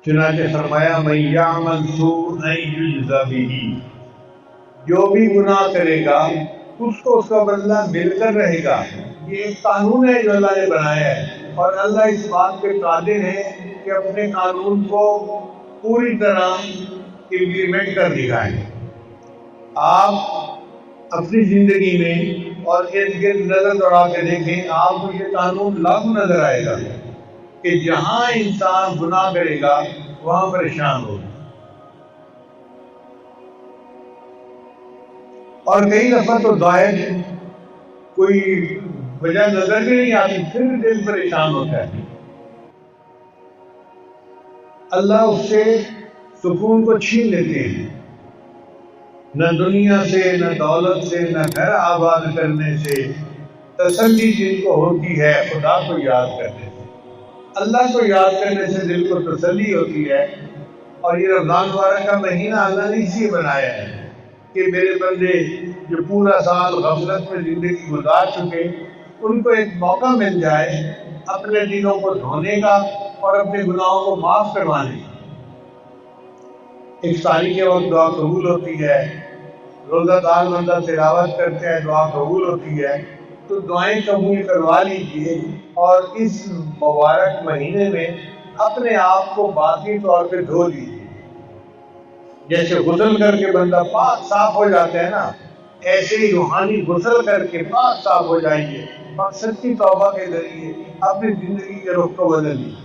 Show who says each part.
Speaker 1: چنانچہ فرمایا من یعمل سوءا یجزا بہ، جو بھی گناہ کرے گا اس کو اس کا بدلہ مل کر رہے گا۔ یہ ایک قانون ہے جو اللہ نے بنایا ہے، اور اللہ اس بات پہ قادر ہے کہ اپنے قانون کو پوری طرح امپلیمنٹ کر دکھائیں۔ آپ اپنی زندگی میں اور ارد گرد نظر دوڑا کے دیکھیں، آپ کو یہ قانون لاگو نظر آئے گا کہ جہاں انسان گناہ کرے گا وہاں پریشان ہوگا۔ اور کئی دفعہ تو ظاہر کوئی وجہ نظر بھی نہیں آتی، پھر بھی دل پریشان ہوتا ہے۔ اللہ اس سے سکون کو چھین لیتے ہیں، نہ دنیا سے، نہ دولت سے، نہ گھر آباد کرنے سے تسلی جن کو ہوتی ہے خدا کو یاد کرنے سے۔ اللہ کو یاد کرنے سے دل کو تسلی ہوتی ہے۔ اور یہ رمضان مبارک کا مہینہ اللہ نے اسی بنایا ہے کہ میرے بندے جو پورا سال غفلت میں زندگی گزار چکے، ان کو ایک موقع مل جائے اپنے دلوں کو دھونے کا اور اپنے گناہوں کو معاف کروانے کا۔ افطاری کے وقت دعا قبول ہوتی ہے، روزہ دار بندہ تلاوت کرتے ہیں دعا قبول ہوتی ہے، تو دعائیں قبول کروا لیجئے اور اس مبارک مہینے میں اپنے آپ کو باطنی طور پہ دھو لیجئے۔ جیسے غسل کر کے بندہ پاک صاف ہو جاتا ہے نا، ایسے ہی روحانی غسل کر کے پاک صاف ہو جائیے اور سچی توبہ کے ذریعے اپنی زندگی کے رخ کو بدل لیجیے۔